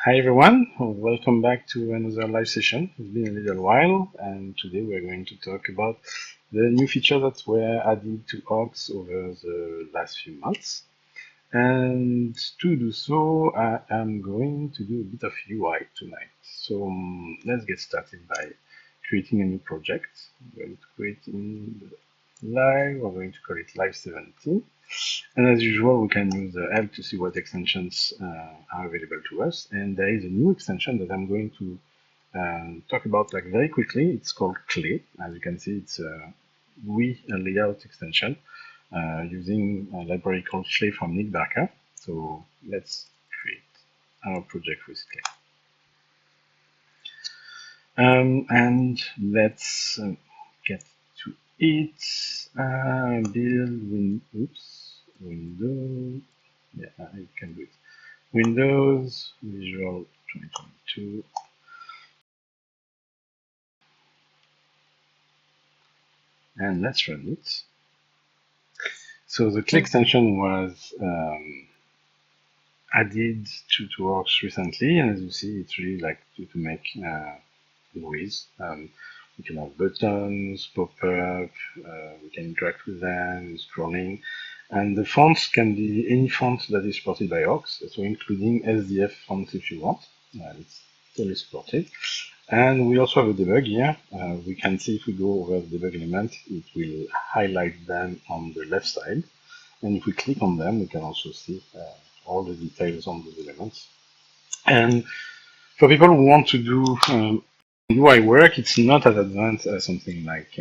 Hi everyone, welcome back to another live session. It's been a little while, and today we're going to talk about the new features that were added to Orcs over the last few months. And to do so, I am going to do a bit of UI tonight. So let's get started by creating a new project. We're going to create in the live, we're going to call it Live 17. And as usual, we can use the help to see what extensions are available to us. And there is a new extension that I'm going to talk about like very quickly. It's called Clay. As you can see, it's a GUI layout extension using a library called Clay from Nick Barker. So let's create our project with Clay. And let's get to it. Build Windows. Yeah, I can do it. Windows Visual 2022. And let's run it. So the Clay extension was added to Works recently, and as you see, it's really like to make GUIs. We can have buttons, pop-up, we can interact with them, scrolling, and the fonts can be any font that is supported by Orcs, so including SDF fonts if you want. It's totally supported. And we also have a debug here. We can see if we go over the debug element, it will highlight them on the left side. And if we click on them, we can also see all the details on those elements. And for people who want to do UI work, it's not as advanced as something like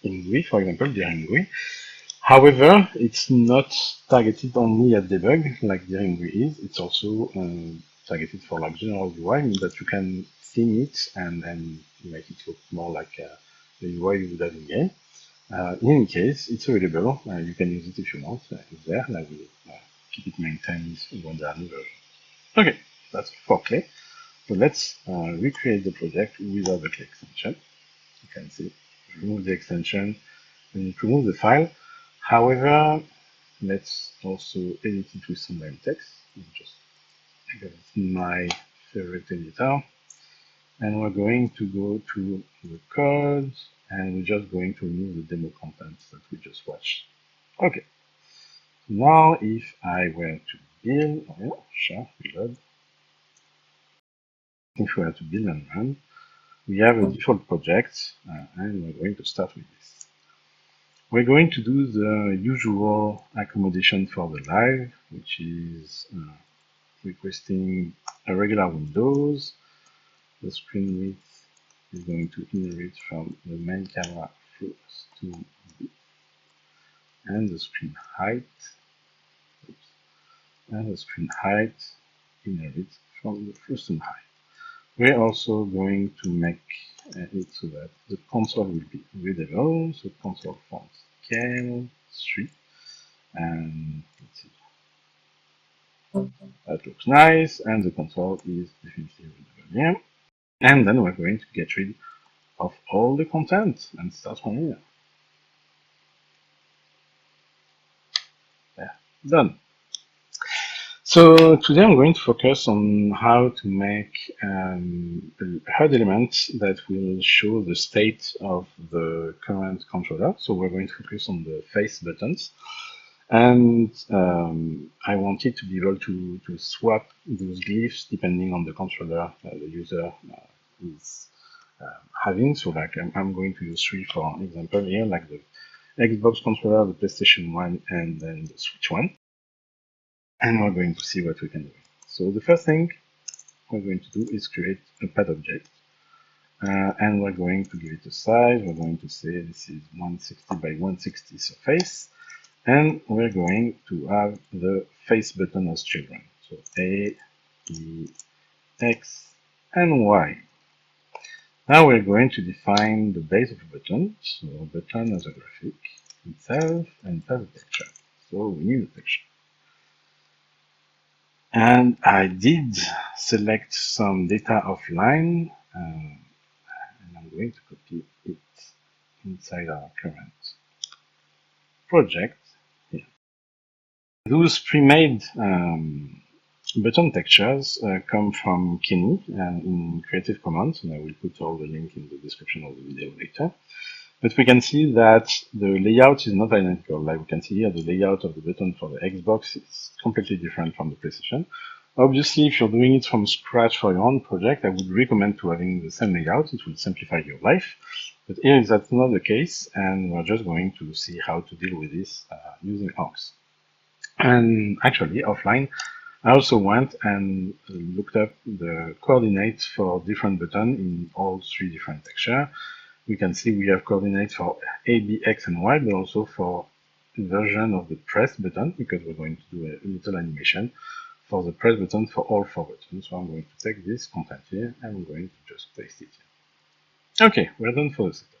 in GUI, for example, during GUI. However, it's not targeted only at debug like during GUI is. It's also targeted for like general UI, means that you can theme it and make it look more like the UI you would have in game. In any case, it's available. You can use it if you want. It's there, and I will keep it maintained when there are new versions. Okay, that's for Clay. So let's recreate the project without the Clay extension. You can see, remove the extension, and remove the file. However, let's also edit it with some text. Just because it's my favorite editor. And we're going to go to the code, and we're just going to remove the demo contents that we just watched. Okay. Now, if I were to build, reload. If we were to build and run, we have a default project, and we're going to start with this. We're going to do the usual accommodation for the live, which is requesting a regular Windows. The screen width is going to inherit from the main camera first to B, and the screen height, inherits from the first and height. We're also going to make it so that the console will be readable, so console font scale 3, and let's see, that looks nice, and the console is definitely readable here. And then we're going to get rid of all the content and start from here. Yeah, done. So today I'm going to focus on how to make a HUD element that will show the state of the current controller. So we're going to focus on the face buttons. And I wanted to be able to swap those glyphs depending on the controller the user is having. So like I'm going to use 3 for example here, like the Xbox controller, the PlayStation 1, and then the Switch 1. And we're going to see what we can do. So the first thing we're going to do is create a pad object. And we're going to give it a size. We're going to say this is 160 by 160 surface. And we're going to have the face button as children. So A, E, X, and Y. Now we're going to define the base of the button. So button as a graphic itself, and it has a texture. So we need a texture. And I did select some data offline, and I'm going to copy it inside our current project here. Those pre-made button textures come from Kenny and in Creative Commons, and I will put all the link in the description of the video later. But we can see that the layout is not identical. Like we can see here, the layout of the button for the Xbox is completely different from the PlayStation. Obviously, if you're doing it from scratch for your own project, I would recommend to having the same layout. It will simplify your life. But here, that's not the case, and we're just going to see how to deal with this using Arcs. And actually, offline, I also went and looked up the coordinates for different buttons in all three different textures. We can see we have coordinates for A, B, X, and Y, but also for version of the press button, because we're going to do a little animation for the press button for all four buttons. So I'm going to take this content here, and I'm going to just paste it here. Okay, we're done for the setup.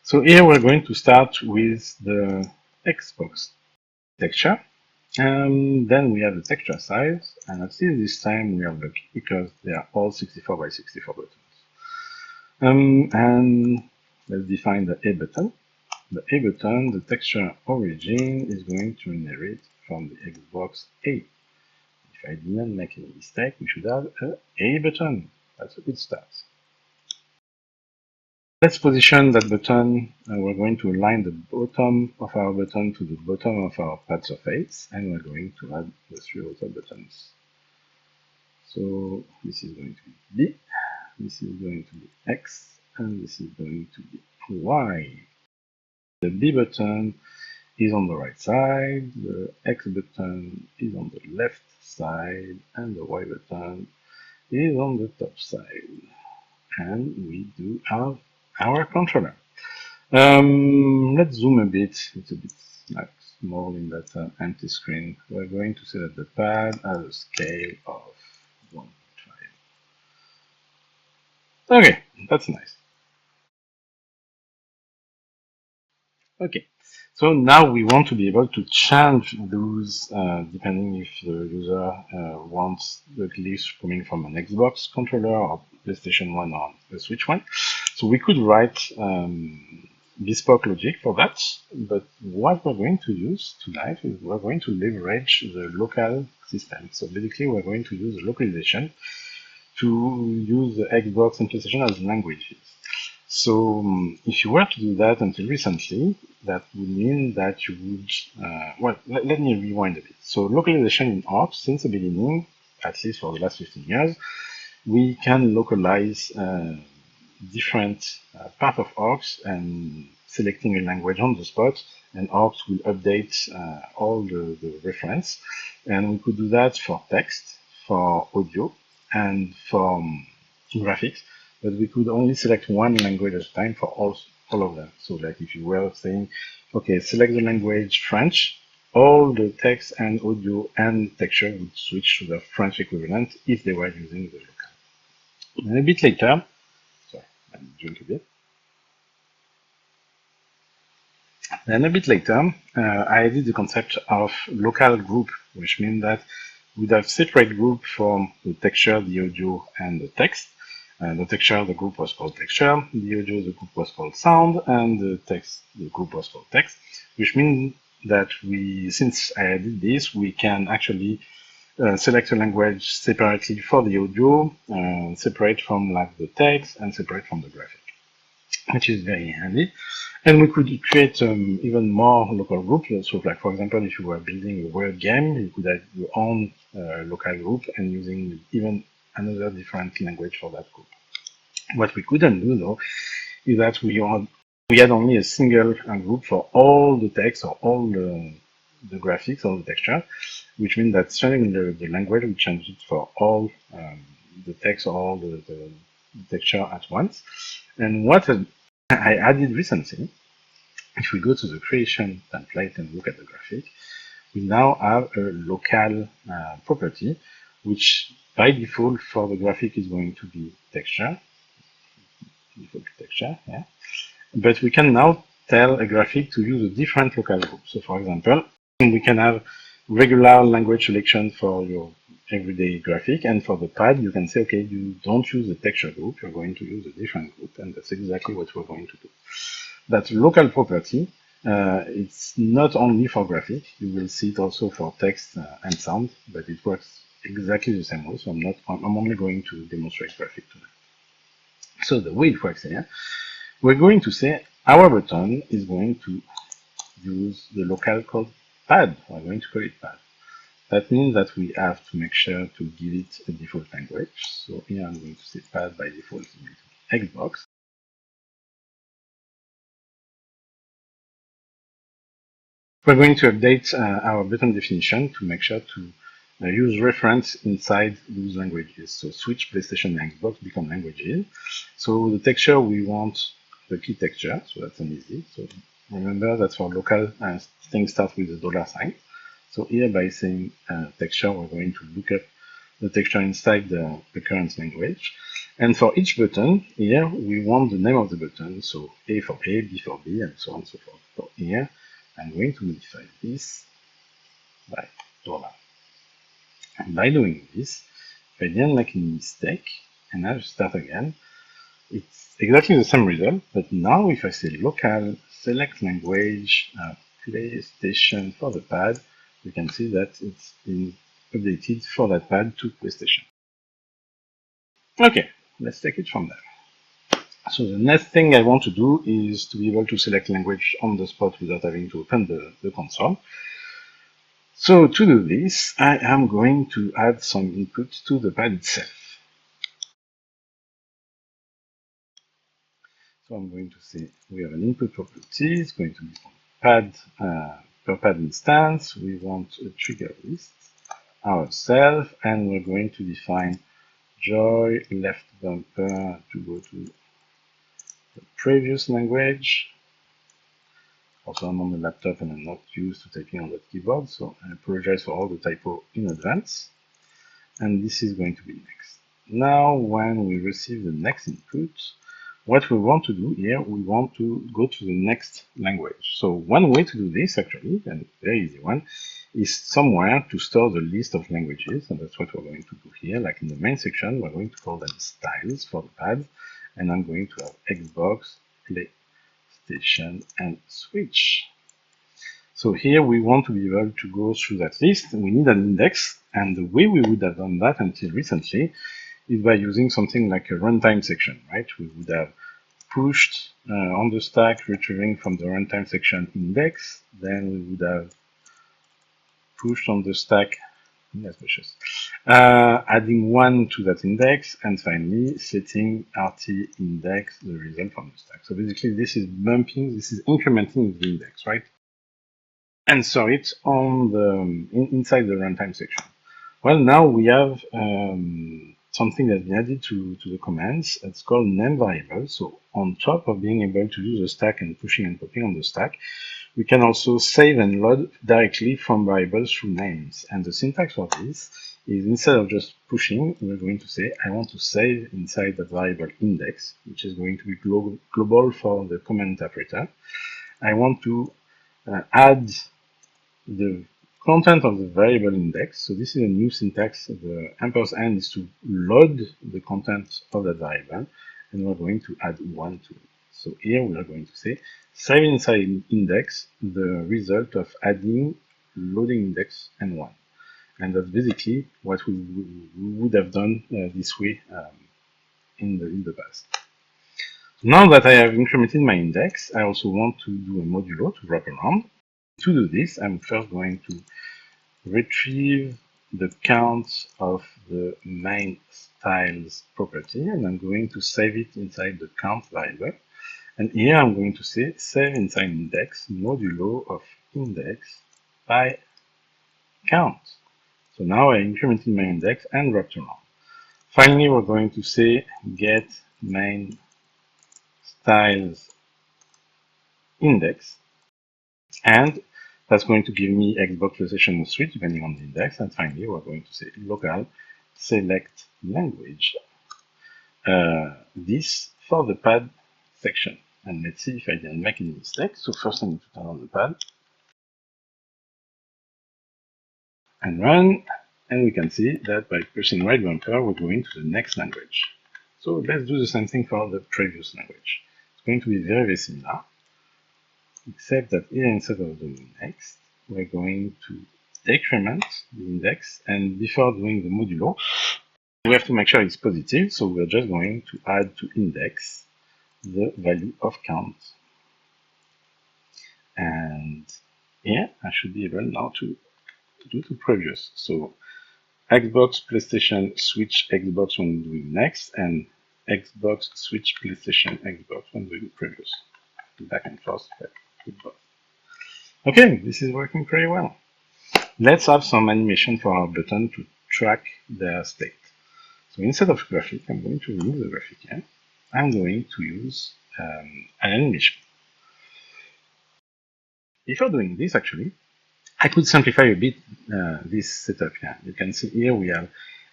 So here we're going to start with the Xbox texture. Then we have the texture size, and at least this time we are lucky because they are all 64 by 64 buttons. And let's define the A button. The A button, the texture origin is going to inherit from the Xbox A. If I didn't make any mistake, we should have a A button. That's a good start. Let's position that button. We're going to align the bottom of our button to the bottom of our pad surface, and we're going to add the three other buttons. So this is going to be B, this is going to be X, and this is going to be Y. The B button is on the right side, the X button is on the left side, and the Y button is on the top side. And we do have our controller. Let's zoom a bit. It's a bit like small in that empty screen. We're going to set the pad at a scale of 1.5. Okay, that's nice. Okay, so now we want to be able to change those depending if the user wants the glyphs coming from an Xbox controller or PlayStation 1 or the Switch one. So we could write bespoke logic for that, but what we're going to use tonight is we're going to leverage the local system. So basically we're going to use localization to use the Xbox and PlayStation as languages. So if you were to do that until recently, that would mean that you would, well, let me rewind a bit. So localization in Arc, since the beginning, at least for the last 15 years, we can localize different parts of Arcs and selecting a language on the spot, and Arcs will update all the reference. And we could do that for text, for audio, and for graphics, but we could only select one language at a time for all of them. So like if you were saying, okay, select the language French, all the text and audio and texture would switch to the French equivalent if they were using the local. And a bit later, sorry, I drink a bit. Then a bit later, I added the concept of local group, which means that we'd have separate group for the texture, the audio, and the text. The texture, the group was called texture, the audio, the group was called sound, and the text, the group was called text, which means that since I added this, we can actually select a language separately for the audio, separate from like the text, and separate from the graphic, which is very handy. And we could create even more local groups. So like, for example, if you were building a word game, you could have your own local group and using even another different language for that group. What we couldn't do though, is that we had only a single group for all the text or all the graphics or the texture, which means that changing the language, we change it for all the text or all the texture at once. And what I added recently, if we go to the creation template and look at the graphic, we now have a local property, which by default for the graphic is going to be texture, default texture, yeah. But we can now tell a graphic to use a different local group. So for example, we can have regular language selection for your everyday graphic, and for the pad, you can say, okay, you don't use the texture group, you're going to use a different group, and that's exactly what we're going to do. That local property, it's not only for graphic, you will see it also for text and sound, but it works exactly the same way, so I'm only going to demonstrate graphic today. So the way it works here, we're going to say our button is going to use the local called pad. We're going to call it pad. That means that we have to make sure to give it a default language. So here I'm going to say pad by default Xbox. We're going to update our button definition to make sure to use reference inside those languages. So switch PlayStation and Xbox become languages. So the texture we want the key texture, so that's an easy. So remember that for local things start with the $sign. So here by saying texture, we're going to look up the texture inside the current language. And for each button, here we want the name of the button. So A for A, B for B, and so on and so forth. So here, I'm going to modify this by $. And by doing this, if I didn't make any mistake, and I start again, it's exactly the same result, but now if I say local, select language, PlayStation for the pad, you can see that it's been updated for that pad to PlayStation. Okay, let's take it from there. So the next thing I want to do is to be able to select language on the spot without having to open the console. So to do this, I am going to add some input to the pad itself. So I'm going to say we have an input property. It's going to be pad per pad instance. We want a trigger list ourselves, and we're going to define joy left bumper to go to the previous language. Also, I'm on the laptop and I'm not used to typing on the keyboard, so I apologize for all the typo in advance. And this is going to be next. Now, when we receive the next input, what we want to do here, we want to go to the next language. So one way to do this, actually, and very easy one, is somewhere to store the list of languages, and that's what we're going to do here. Like in the main section, we're going to call them styles for the pad, and I'm going to have Xbox, PlayStation, and Switch. So here we want to be able to go through that list. We need an index, and the way we would have done that until recently is by using something like a runtime section, right? We would have pushed on the stack, retrieving from the runtime section index, then we would have pushed on the stack, adding 1 to that index, and finally setting rt index, the result from the stack. So basically this is bumping, this is incrementing the index, right? And store it on inside the runtime section. Well, now we have something that's been added to the commands. It's called name variable. So on top of being able to use the stack and pushing and popping on the stack, we can also save and load directly from variables through names. And the syntax for this is instead of just pushing, we're going to say, I want to save inside the variable index, which is going to be global for the command interpreter. I want to add the content of the variable index. So this is a new syntax. The ampersand is to load the content of that variable, and we're going to add 1 to it. So here we are going to say save inside index the result of adding loading index and 1. And that's basically what we would have done this way in the past. Now that I have incremented my index, I also want to do a modulo to wrap around. To do this, I'm first going to retrieve the count of the main styles property, and I'm going to save it inside the count variable. And here I'm going to say save inside index modulo of index by count. So now I incremented my index and wrapped around. Finally, we're going to say get main styles index, and that's going to give me Xbox, PlayStation, and Switch depending on the index. And finally, we're going to say local select language. This for the pad section. And let's see if I didn't make any mistakes. So first I need to turn on the pad and run. And we can see that by pressing right bumper, we're going to the next language. So let's do the same thing for the previous language. It's going to be very, very similar, except that here instead of doing next, we're going to decrement the index, and before doing the modulo, we have to make sure it's positive, so we're just going to add to index the value of count. And here I should be able now to do to previous. So Xbox, PlayStation, Switch, Xbox when doing next, and Xbox, Switch, PlayStation, Xbox when doing previous. Back and forth with both. Okay, this is working pretty well. Let's have some animation for our button to track their state. So instead of graphic, I'm going to remove the graphic here. I'm going to use an animation. Before doing this, actually, I could simplify a bit this setup here. You can see here we have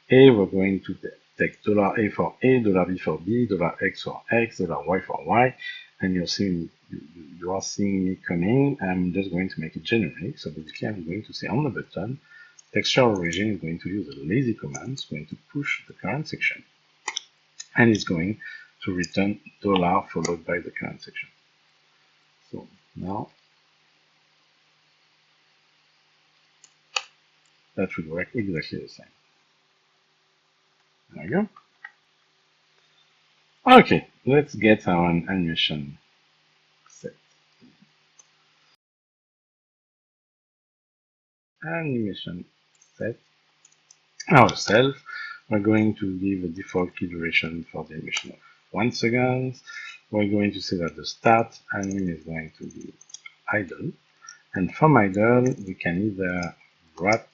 A, we're going to take $A for A, $B for B, $X for X, $Y for Y, and you are seeing me coming. I'm just going to make it generic. So basically, I'm going to say on the button, texture origin is going to use a lazy command. It's going to push the current section, and it's going to return $, followed by the current section. So now that should work exactly the same. There we go. Okay, let's get our animation set. Animation set ourselves. We're going to give a default key duration for the animation of 1 second. We're going to say that the start anim is going to be idle. And from idle, we can either wrap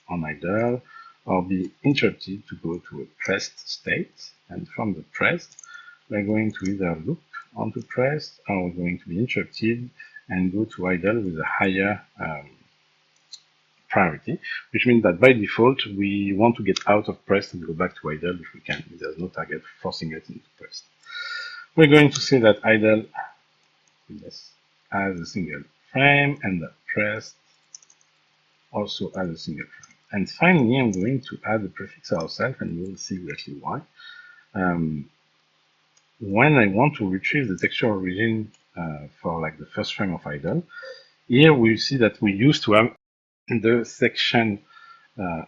on idle or be interrupted to go to a pressed state. And from the pressed, we're going to either loop onto pressed or we're going to be interrupted and go to idle with a higher priority, which means that by default, we want to get out of pressed and go back to idle if we can. There's no target forcing it into pressed. We're going to say that idle as a single frame and that pressed also as a single frame. And finally, I'm going to add the prefix ourselves, and you'll see exactly why. When I want to retrieve the texture origin for like the first frame of idle, here we see that we used to have the section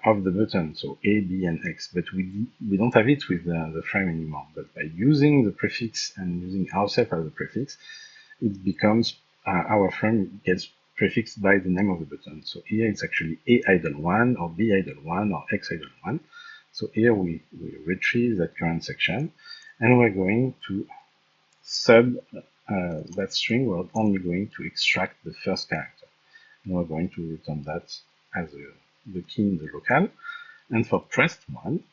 of the button, so A, B, and X, but we don't have it with the frame anymore. But by using the prefix and using ourselves as a prefix, it becomes our frame gets prefixed by the name of the button. So here it's actually A idle 1 or B idle 1 or X idle 1. So here we retrieve that current section, and we're going to sub that string. We're only going to extract the first character, and we're going to return that as the key in the locale. And for pressed one,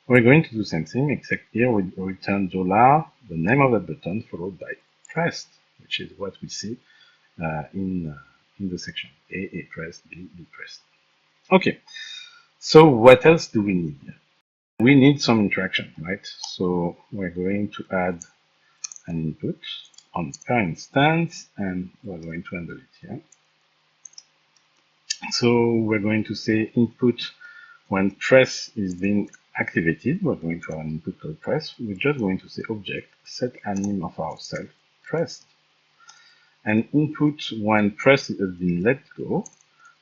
we're going to do the same thing, except here we return $, the name of that button, followed by pressed, which is what we see in the section. A pressed, B pressed. Okay, so what else do we need? We need some interaction, right? So we're going to add an input on per instance, and we're going to handle it here. So we're going to say input when press is being activated. We're going to have an input called press. We're just going to say object set anim of ourself pressed. And input when press has been let go,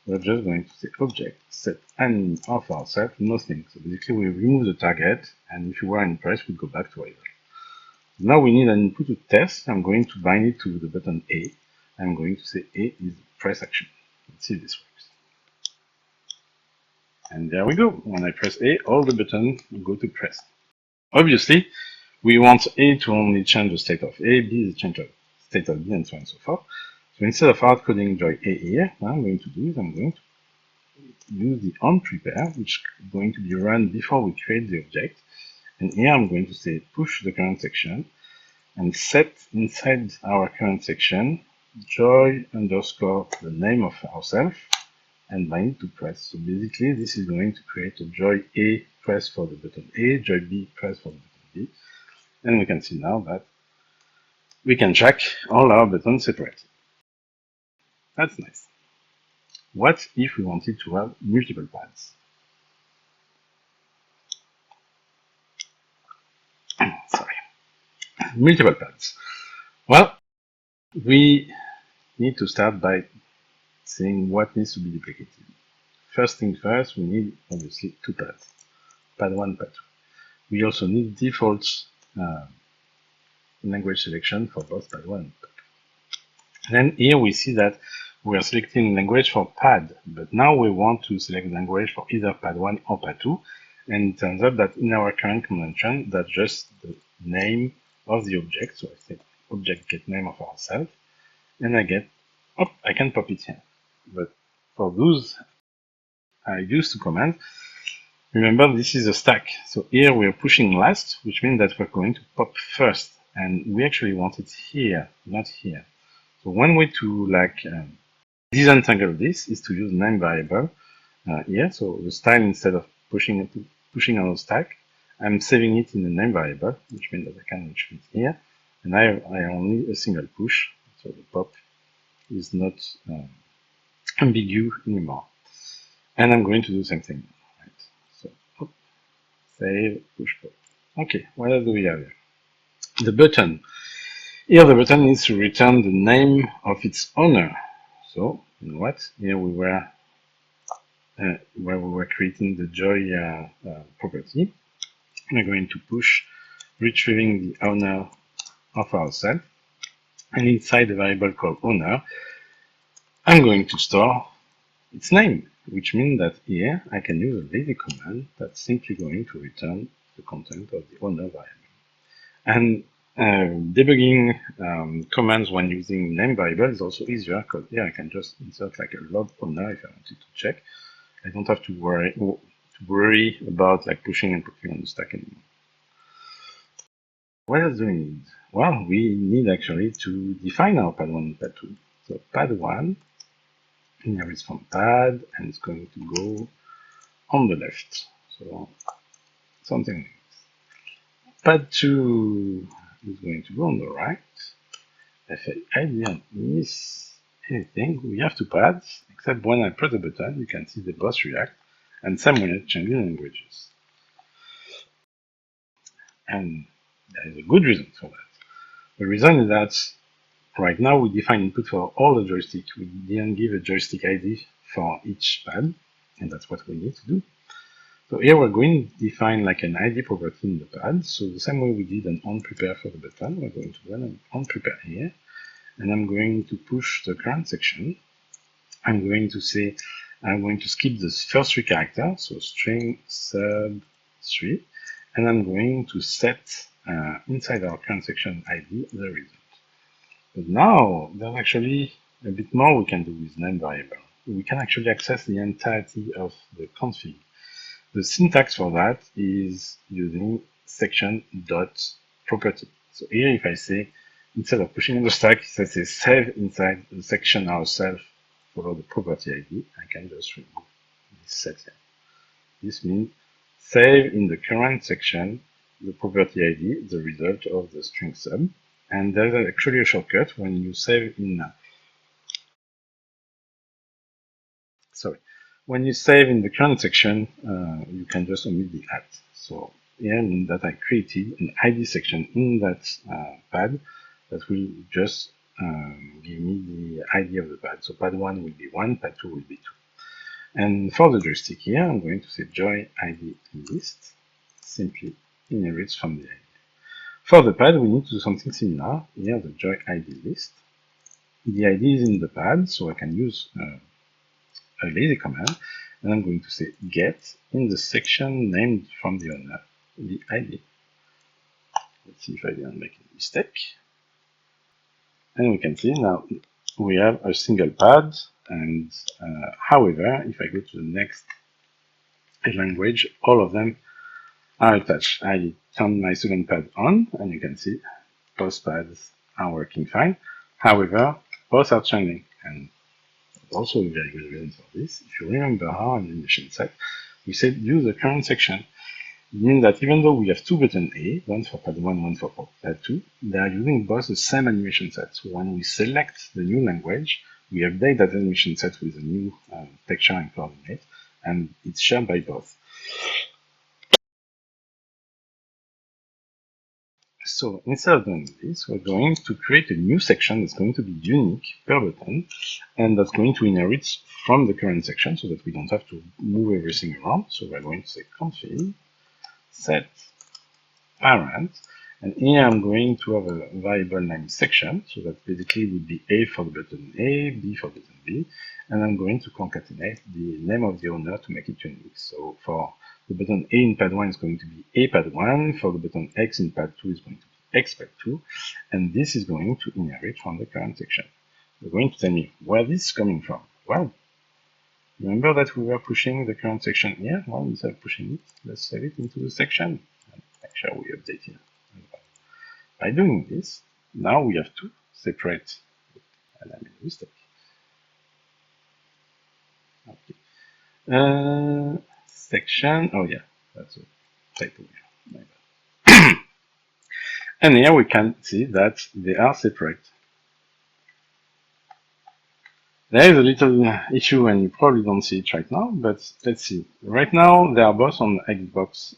we're just going to say object set anim of ourself nothing. So basically we remove the target, and if you were in press, we go back to idle. Now we need an input to test. I'm going to bind it to the button A. I'm going to say A is press action. Let's see if this works. And there we go. When I press A, all the buttons go to press. Obviously, we want A to only change the state of A, B the change of state of B, and so on and so forth. So instead of hard coding joy A here, what I'm going to do is I'm going to use the on prepare, which is going to be run before we create the object. And here I'm going to say push the current section and set inside our current section joy underscore the name of ourselves and bind to press. So basically, this is going to create a joy A press for the button A, joy B press for the button B. And we can see now that we can track all our buttons separately. That's nice. What if we wanted to have multiple pads? Sorry. Multiple pads. Well, we need to start by saying what needs to be duplicated. First thing first, we need obviously two pads, pad 1, pad 2. We also need default language selection for both pad 1 and pad 2. Then here we see that we are selecting language for pad, but now we want to select language for either pad 1 or pad 2. And it turns out that in our current convention, that's just the name of the object. So I say object get name of ourselves, and I get, oh, I can pop it here. But for those I used to command, remember this is a stack. So here we are pushing last, which means that we're going to pop first. And we actually want it here, not here. So one way to disentangle this is to use name variable here. So the style, instead of pushing on the stack, I'm saving it in the name variable, which means that I can retrieve it here. And I only a single push, so the pop is not ambiguous anymore. And I'm going to do the same thing. Right? So save, push pop. Okay, what else do we have here? The button. Here the button needs to return the name of its owner. So, you know what? Here we were where we were creating the joy property. We're going to push retrieving the owner of ourselves. And inside the variable called owner, I'm going to store its name, which means that here I can use a lazy command that's simply going to return the content of the owner variable. And debugging commands when using name variable is also easier, because here I can just insert like a log owner if I wanted to check. I don't have to worry about like pushing and putting on the stack anymore. What else do we need? Well, we need actually to define our pad 1 and pad 2. So pad 1 inherits from pad and it's going to go on the left. So something like this. Pad 2 is going to go on the right. If I didn't miss anything, we have two pads, except when I press the button, you can see they both react, and same when it's changing languages. And there is a good reason for that. The reason is that right now we define input for all the joysticks. We didn't give a joystick ID for each pad, and that's what we need to do. So here we're going to define like an ID property in the pad. So the same way we did an onPrepare for the button, we're going to run an onPrepare here. And I'm going to push the current section. I'm going to say, I'm going to skip the first three characters, so string sub 3, and I'm going to set inside our current section ID the result. But now there's actually a bit more we can do with name variable. We can actually access the entirety of the config. The syntax for that is using section.property. So here if I say, instead of pushing on the stack, if I say save inside the section ourselves, follow the property ID, I can just remove this set here. This means save in the current section the property ID, the result of the string sub. And there's actually a shortcut when you save in when you save in the current section, you can just omit the at. So here means that I created an ID section in that pad that will just give me the ID of the pad. So pad 1 will be 1, pad 2 will be 2. And for the joystick here, I'm going to say joy ID list, simply inherits from the ID. For the pad, we need to do something similar. Here, the joy ID list. The ID is in the pad, so I can use a lazy command, and I'm going to say get in the section named from the owner the ID. Let's see if I didn't make a mistake. And we can see now we have a single pad, and however, if I go to the next language, all of them are attached. I turn my second pad on, and you can see both pads are working fine. However, both are changing, and also a very good reason for this. If you remember our animation set, we said use the current section. It means that even though we have two buttons A, one for pad 1, one for pad 2, they are using both the same animation set. So when we select the new language, we update that animation set with a new texture and coordinate, and it's shared by both. So instead of doing this, we're going to create a new section that's going to be unique per button, and that's going to inherit from the current section so that we don't have to move everything around. So we're going to say config set parent, and here I'm going to have a variable named section, so that basically would be A for the button A, B for button B, and I'm going to concatenate the name of the owner to make it unique. So for the button A in pad 1 is going to be A pad 1, for the button X in pad 2 is going to be X pad 2, and this is going to inherit from the current section. You're going to tell me where this is coming from. Well, remember that we were pushing the current section here? Well, instead of pushing it, let's save it into the section. Make sure we update here. By doing this, now we have to separate, and I made a mistake. Okay. Section, oh yeah, that's a typo here. And here we can see that they are separate. There is a little issue and you probably don't see it right now, but let's see. Right now they are both on Xbox,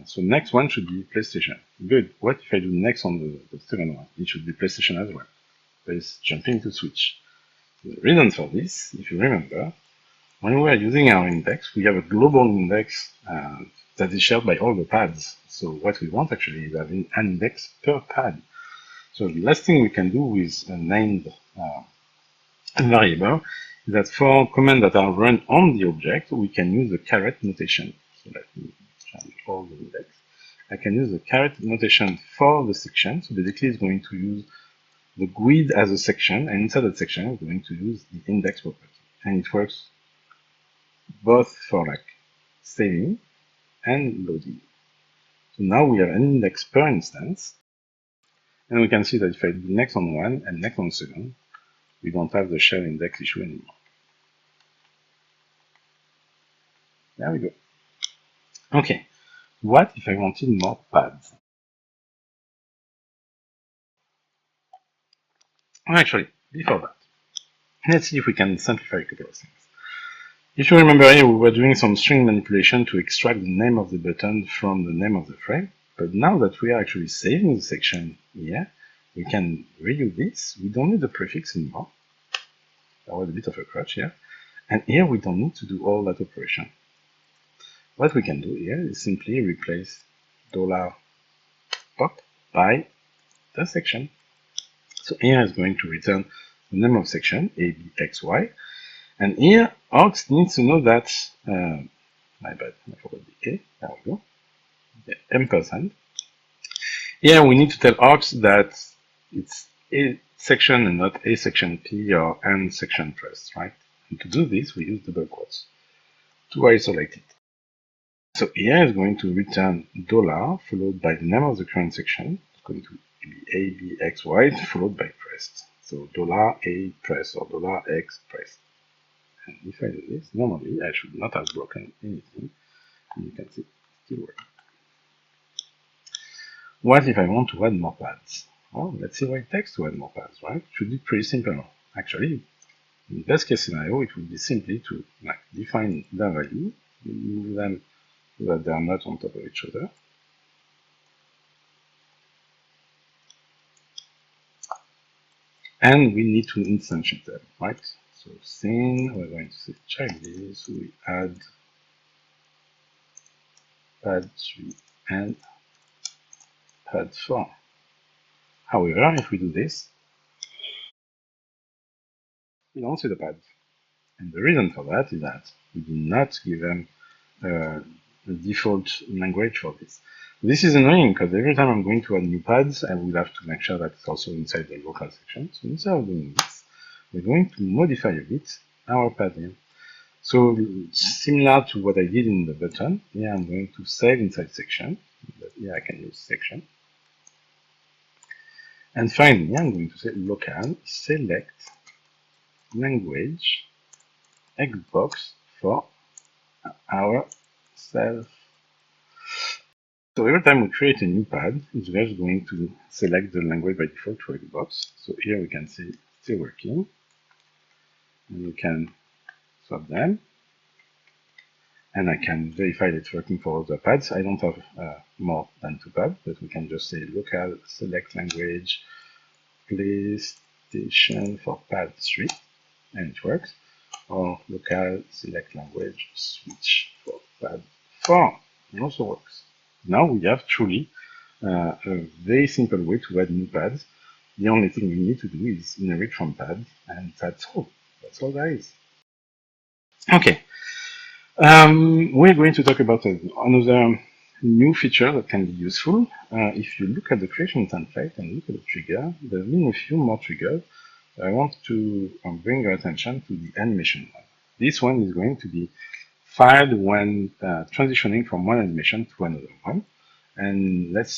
so next one should be PlayStation. Good. What if I do next on the second one? It should be PlayStation as well. It's jumping to Switch. The reason for this, if you remember, when we are using our index, we have a global index that is shared by all the pads. So what we want actually is having an index per pad. So the last thing we can do with a named variable is that for commands that are run on the object, we can use the caret notation. So let me change all the index. I can use the caret notation for the section. So basically it's going to use the GUID as a section, and inside that section we're going to use the index property. And it works both for like saving and loading. So now we have an index per instance, and we can see that if I do next on one and next on second, we don't have the shell index issue anymore. There we go. Okay, what if I wanted more pads? Actually, before that, let's see if we can simplify a couple of things. If you remember here, we were doing some string manipulation to extract the name of the button from the name of the frame. But now that we are actually saving the section here, we can redo this. We don't need the prefix anymore. That was a bit of a crutch here. And here we don't need to do all that operation. What we can do here is simply replace $pop by the section. So here is going to return the name of section, ABXY. And here, Args needs to know that, my bad, I forgot the A, there we go, the ampersand. Here we need to tell Args that it's A section and not A section P or N section press, right? And to do this, we use double quotes to isolate it. So here is going to return $ followed by the name of the current section. It's going to be ABXY followed by pressed. So $A press or $X press. And if I do this, normally I should not have broken anything. And you can see it still works. What if I want to add more pads? Well, let's see what it takes to add more pads, right? It should be pretty simple. Actually, in the best case scenario, it would be simply to define the value, move them so that they are not on top of each other. And we need to instantiate them, right? So scene, we're going to say check this, we add pad 3 and pad 4. However, if we do this, we don't see the pads. And the reason for that is that we did not give them the default language for this. This is annoying because every time I'm going to add new pads, I will have to make sure that it's also inside the local section. So instead of doing this, we're going to modify a bit our pad here. So similar to what I did in the button, here I'm going to save inside section. But here I can use section. And finally, I'm going to say locale select language Xbox for our self. So every time we create a new pad, it's just going to select the language by default for Xbox. So here we can see it's still working. And we can swap them. and I can verify that it's working for other pads. I don't have more than 2 pads, but we can just say local select language PlayStation for pad 3, and it works, or local select language switch for pad 4, it also works. Now we have truly a very simple way to add new pads. The only thing we need to do is inherit from pad, and that's all. That's all there is. Okay, we're going to talk about another new feature that can be useful. If you look at the creation template and look at the trigger, there have been a few more triggers. I want to bring your attention to the animation one. This one is going to be fired when transitioning from one animation to another one. And let's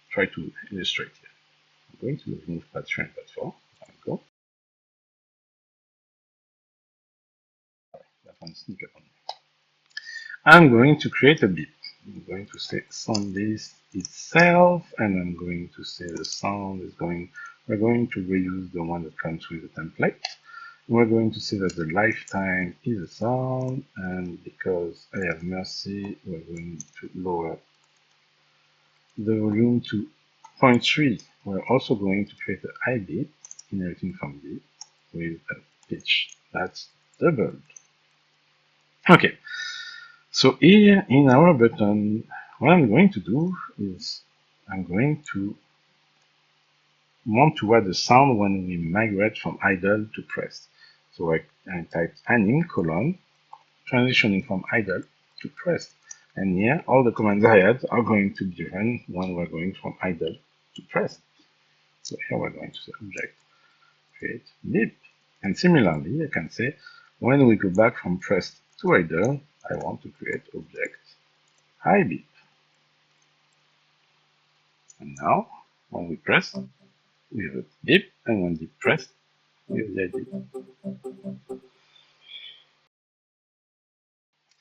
try to illustrate here. I'm going to remove pad 3 and pad 4. Go. That one sneak up on me. I'm going to create a beep. I'm going to say sound list itself, and I'm going to say the sound is going, we're going to reuse the one that comes with the template. We're going to say that the lifetime is a sound, and because I have mercy, we're going to lower the volume to 0.3. We're also going to create a high beat, inheriting from beat, with a pitch that's doubled. Okay, so here in our button, what I'm going to do is I'm going to want to add a sound when we migrate from idle to pressed. So I type Anim : transitioning from idle to pressed. And here, all the commands I had are going to be run when we're going from idle to pressed. So here we're going to say object create beep. And similarly, I can say when we go back from pressed to idle, I want to create object high beep. And now, when we press, we have a beep, and when we press, we have the high beep.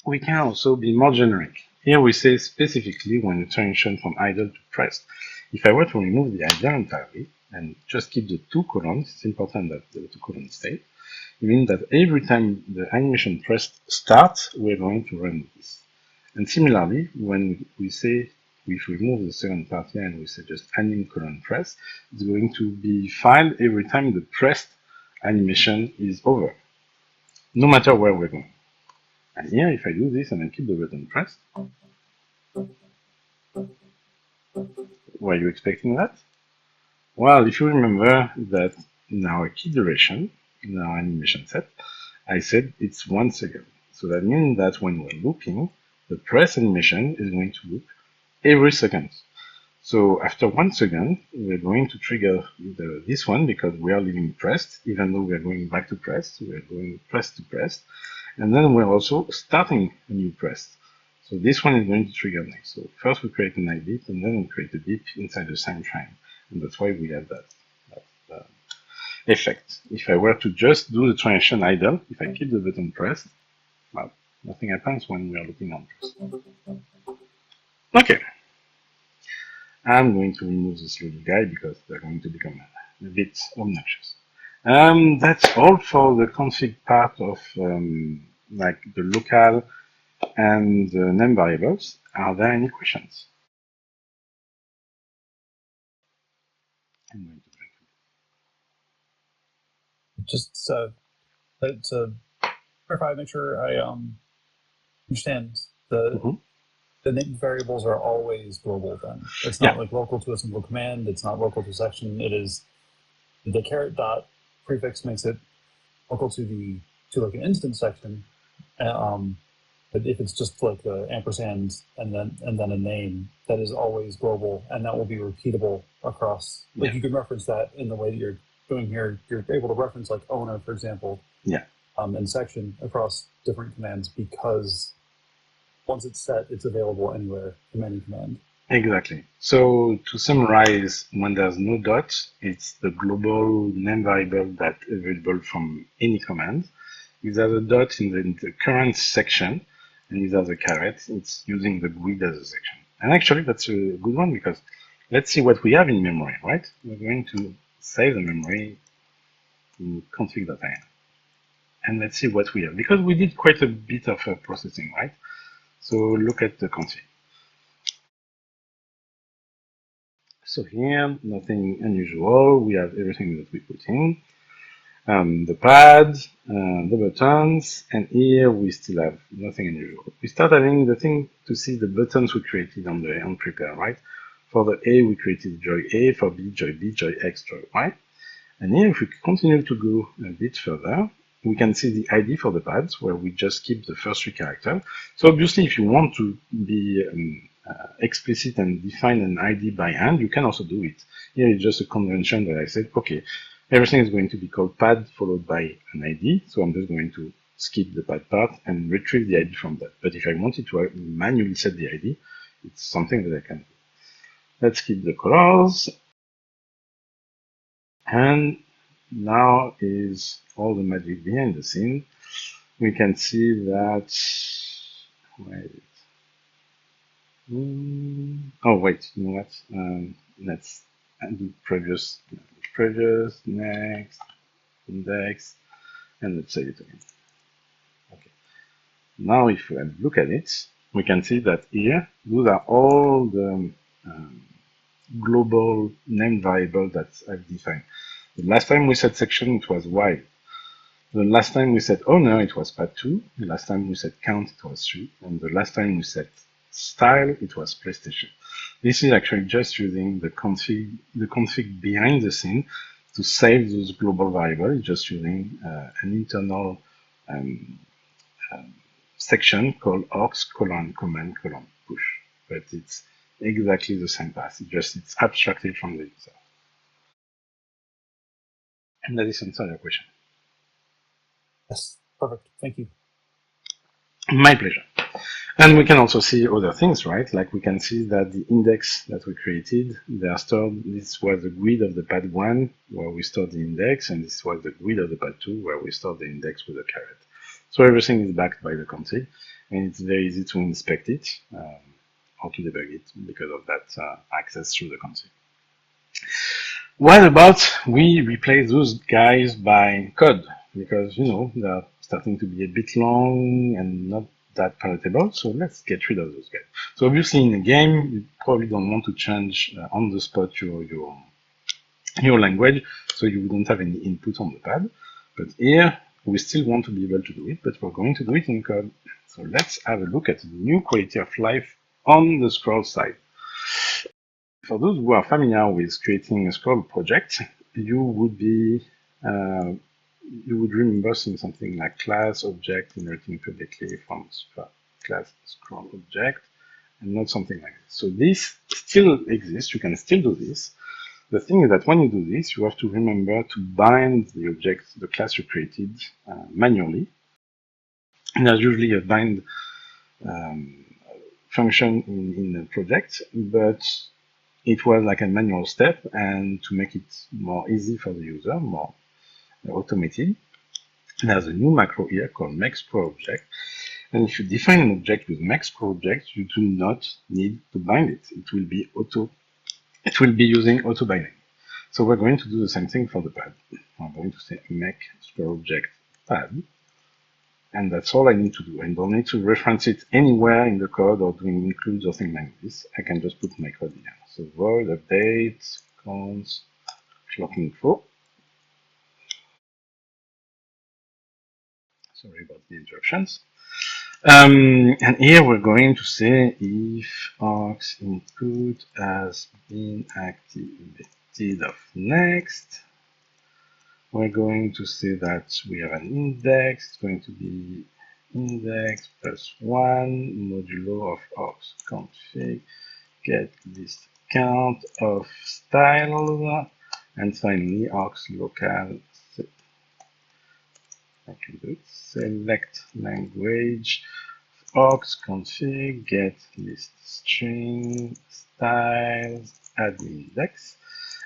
We can also be more generic. Here we say specifically when you transition from idle to pressed. If I were to remove the idle entirely and just keep the 2 colons, it's important that the 2 colons stay. It means that every time the animation pressed starts, we're going to run this. And similarly, when we say, if we remove the second part here and we say just anim : press, it's going to be filed every time the pressed animation is over, no matter where we're going. And here, if I do this and I keep the button pressed, were you expecting that? Well, if you remember that in our key duration, in our animation set, I said it's 1 second. So that means that when we're looping, the press animation is going to loop every second. So after 1 second, we're going to trigger this one because we are leaving pressed, even though we are going back to pressed. We are going pressed to pressed. And then we're also starting a new pressed. So this one is going to trigger next. So first we create an high beep, and then we create a beep inside the same frame. And that's why we have that effect. If I were to just do the transition idle, if I keep the button pressed, well, nothing happens when we are looking on press. Okay. I'm going to remove this little guy because they're going to become a bit obnoxious. That's all for the config part of like the local and the name variables. Are there any questions? I'm going to drink. Just to clarify, make sure I understand the name variables are always global. Then it's not like local to a single command. It's not local to a section. It is the caret dot prefix makes it local to like an instance section. But if it's just like the ampersand and then a name, that is always global, and that will be repeatable across. Like you can reference that in the way that you're doing here. You're able to reference like owner, for example, and section across different commands because once it's set, it's available anywhere from any command. Exactly. So to summarize, when there's no dot, it's the global name variable that's available from any command. If there's a dot in the current section, and if there's a caret, it's using the GUID as a section. And actually, that's a good one because let's see what we have in memory, right? We're going to save the memory in config.in. And let's see what we have, because we did quite a bit of processing, right? So look at the config. So here, nothing unusual. We have everything that we put in. The pad, the buttons, and here we still have nothing unusual. We start adding the thing to see the buttons we created on prepare, right? For the A, we created joy A, for B, joy X, joy Y. And here, if we continue to go a bit further, we can see the ID for the pads, where we just keep the first 3 characters. So obviously, if you want to be explicit and define an ID by hand, you can also do it. Here it's just a convention that I said, okay, everything is going to be called pad followed by an ID. So I'm just going to skip the pad part and retrieve the ID from that. But if I wanted to manually set the ID, it's something that I can do. Let's keep the colors. And now is all the magic behind the scene. We can see that, where is it? Oh wait, you know what? Let's do previous, next, index, and let's save it again. Okay. Now if we look at it, we can see that here, those are all the global named variables that I've defined. The last time we said section, it was while. The last time we said owner, it was pad2. The last time we said count, it was 3. And the last time we said style, it was PlayStation. This is actually just using the config behind the scene to save those global variables, just using an internal section called orgs command push. But it's exactly the same path. It's abstracted from the user. And that is answer your question. Yes, perfect. Thank you. My pleasure. And we can also see other things, right? Like we can see that the index that we created, they are stored. This was the grid of the pad 1 where we stored the index, and this was the grid of the pad 2 where we stored the index with a caret. So everything is backed by the config, and it's very easy to inspect it or to debug it because of that access through the config. What about we replace those guys by code? Because, you know, they're starting to be a bit long and not that palatable, so let's get rid of those guys. So obviously in a game, you probably don't want to change on the spot your language, so you wouldn't have any input on the pad. But here, we still want to be able to do it, but we're going to do it in code. So let's have a look at the new quality of life on the scroll side. For those who are familiar with creating a scroll project, you would remember seeing something like class object inheriting publicly from class scroll object, and not something like this. So this still exists. You can still do this. The thing is that when you do this, you have to remember to bind the object, the class you created, manually. And there's usually a bind function in the project, but it was like a manual step, and to make it more easy for the user, more automated, there's a new macro here called make_scroll_object. And if you define an object with make_scroll_object, you do not need to bind it. It will be using auto binding. So we're going to do the same thing for the pad. I'm going to say make_scroll_object pad. And that's all I need to do. I don't need to reference it anywhere in the code or doing includes or things like this. I can just put my code here. So void update const flocking info. Sorry about the interruptions. And here we're going to say if args input has been activated of next. We're going to say that we have an index. It's going to be index plus 1 modulo of args config get list count of style, and finally args locale select language args config get list string styles add index,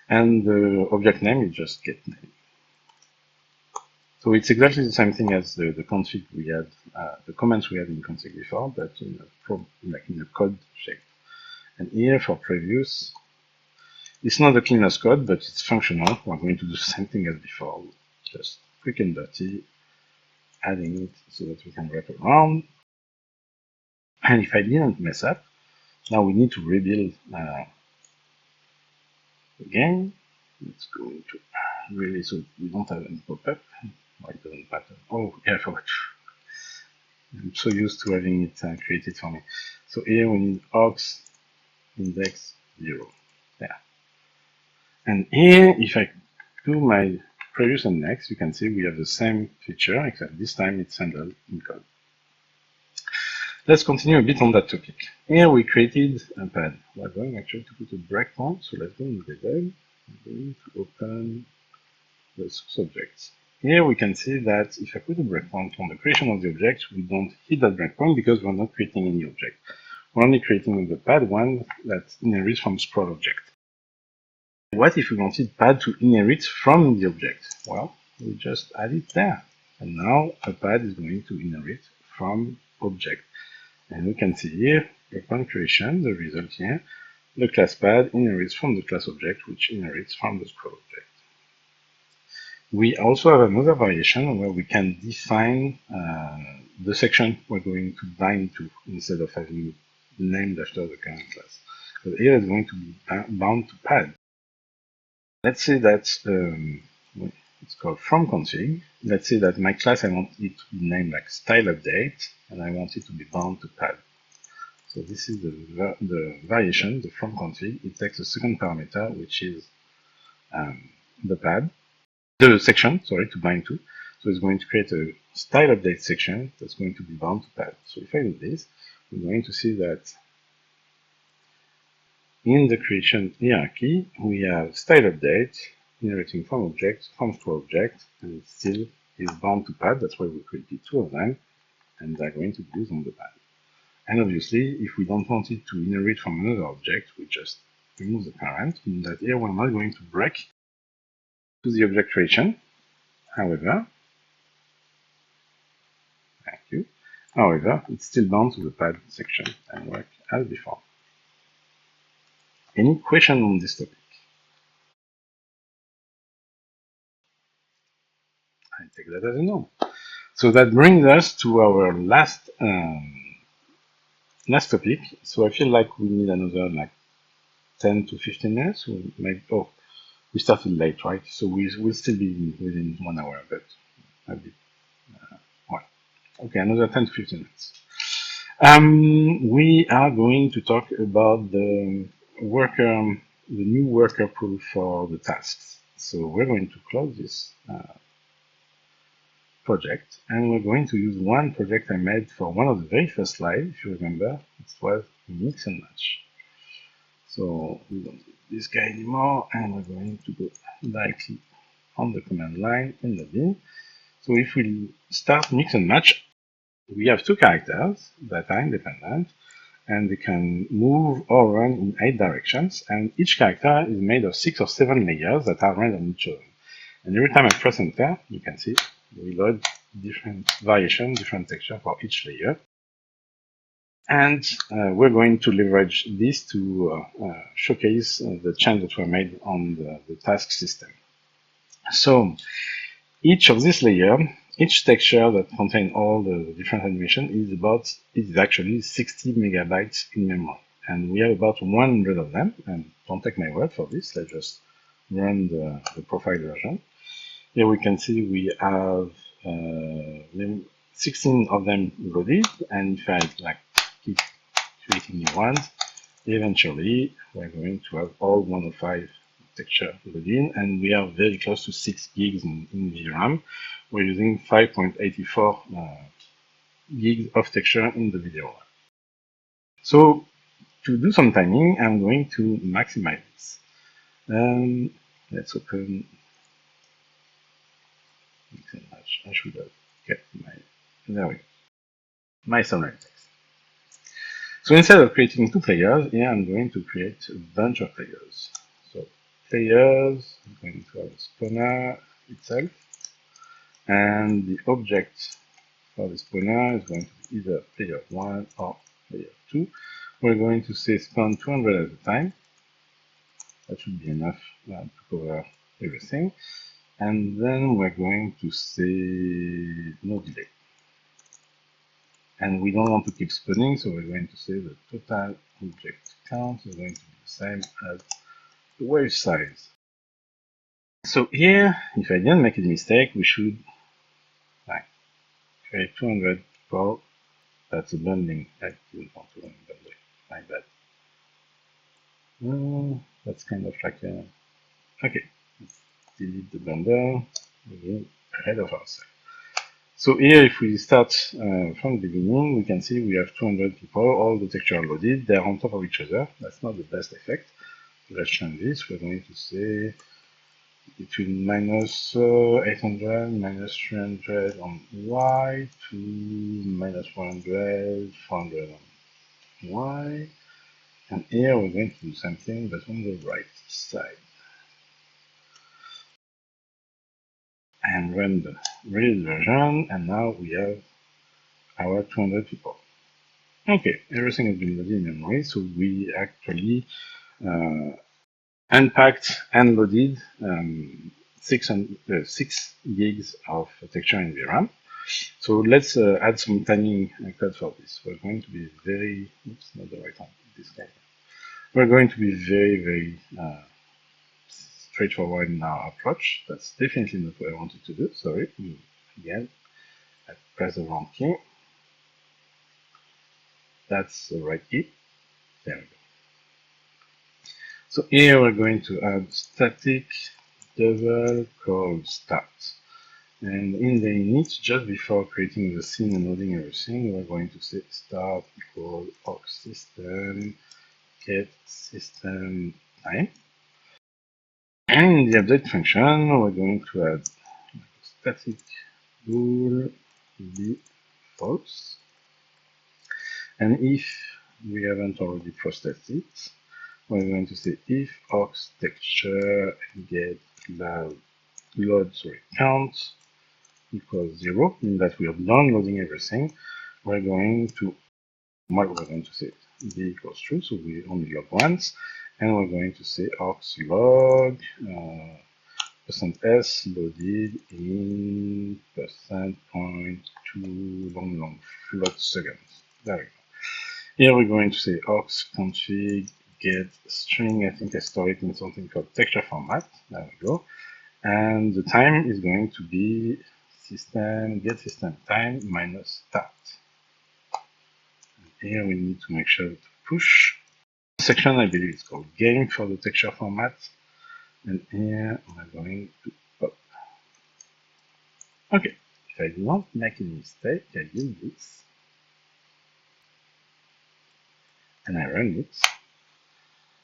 and the object name is just get name. So it's exactly the same thing as the config we had, the comments we had in config before, but in a code shape. And here for previous, it's not the cleanest code, but it's functional. We're going to do the same thing as before, just quick and dirty, adding it so that we can wrap around. And if I didn't mess up, now we need to rebuild again. Let's go into really, so we don't have any pop-up. Why it doesn't matter? Oh, yeah, I forgot. I'm so used to having it created for me. So here we need aux index 0. There. And here, if I do my previous and next, you can see we have the same feature, except this time it's handled in code. Let's continue a bit on that topic. Here we created a pad. We're going actually to put a breakpoint, so let's go in the debug. I'm going to open the source objects. Here we can see that if I put a breakpoint on the creation of the object, we don't hit that breakpoint because we're not creating any object. We're only creating the pad one that inherits from scroll object. What if we wanted pad to inherit from the object? Well, we just add it there. And now a pad is going to inherit from object. And we can see here, upon creation, the result here, the class pad inherits from the class object, which inherits from the scroll object. We also have another variation where we can define the section we're going to bind to instead of having named after the current class. So here it's going to be bound to pad. Let's say that it's called from config. Let's say that my class, I want it to be named like style update, and I want it to be bound to pad. So this is the variation, the from config. It takes a second parameter, which is the pad, the section, sorry, to bind to. So it's going to create a style update section that's going to be bound to pad. So if I do this, we're going to see that in the creation hierarchy, we have style update inheriting from object, from scroll object, and it still is bound to pad. That's why we created two of them, and they're going to be used on the pad. And obviously, if we don't want it to inherit from another object, we just remove the parent, meaning that here we're not going to break to the object creation. However, thank you. However, it's still bound to the pad section and work as before. Any question on this topic? I take that as a no. So that brings us to our last topic. So I feel like we need another like 10 to 15 minutes. We started late, right? So we'll still be within 1 hour, but a bit. Well, okay, another 10 to 15 minutes. We are going to talk about the new worker pool for the tasks. So we're going to close this project, and we're going to use one project I made for one of the very first slides, if you remember. It was mix and match. So we don't do this guy anymore, and we're going to go directly on the command line in the bin. So if we start mix and match, we have two characters that are independent, and they can move or run in 8 directions, and each character is made of 6 or 7 layers that are random each other. And every time I press enter, you can see we load different variation, different texture for each layer. And we're going to leverage this to showcase the changes that were made on the task system. So each of these layers, each texture that contains all the different animation is actually 60 megabytes in memory. And we have about 100 of them. And don't take my word for this, let's just run the profile version. Here we can see we have 16 of them loaded, and if I keep creating new ones, eventually we're going to have all 105 texture loaded, and we are very close to 6 gigs in VRAM. We're using 5.84 gigs of texture in the video. So to do some timing, I'm going to maximize this. Let's open mix and match. I should have kept there we go, my summary text. So instead of creating 2 players, here I'm going to create a bunch of players. So players, I'm going to have a spawner itself, and the object for the spawner is going to be either player 1 or player 2. We're going to say spawn 200 at a time. That should be enough to cover everything. And then we're going to say no delay. And we don't want to keep spawning, so we're going to say the total object count is going to be the same as the wave size. So here, if I didn't make any mistake, we should create 200 people. That's a bundling. I didn't want to run bundling like that. That's kind of like a... Okay, delete the bundle. We're ahead of ourselves. So here, if we start from the beginning, we can see we have 200 people, all the texture loaded. They're on top of each other. That's not the best effect. Let's change this. We're going to say between minus 800, minus 300 on Y to minus 400, 400 on Y. And here we're going to do something, but on the right side. And run the release version, and now we have our 200 people. Okay, everything has been loaded in memory, so we actually unpacked and loaded 6 gigs of texture in VRAM. So let's add some timing code for this. We're going to be very, oops, not the right one, this guy. We're going to be very straightforward in our approach. That's definitely not what I wanted to do. Sorry. Again, I press the wrong key. That's the right key. There we go. So here we're going to add static double call start. And in the init, just before creating the scene and loading everything, we're going to say start equal aux system get system time. And in the update function, we're going to add static bool be false. And if we haven't already processed it, we're going to say if aux texture get load count equals 0, meaning that we are done loading everything. We're going to say b equals true, so we only log once, and we're going to say aux log %s loaded in %.2 long float seconds. There we go. Here we're going to say aux config get string. I think I store it in something called texture format. There we go. And the time is going to be system get system time minus start. And here we need to make sure to push. Section, I believe it's called game for the texture format. And here we're going to pop. Okay, if I do not make any mistake, I do this. And I run it.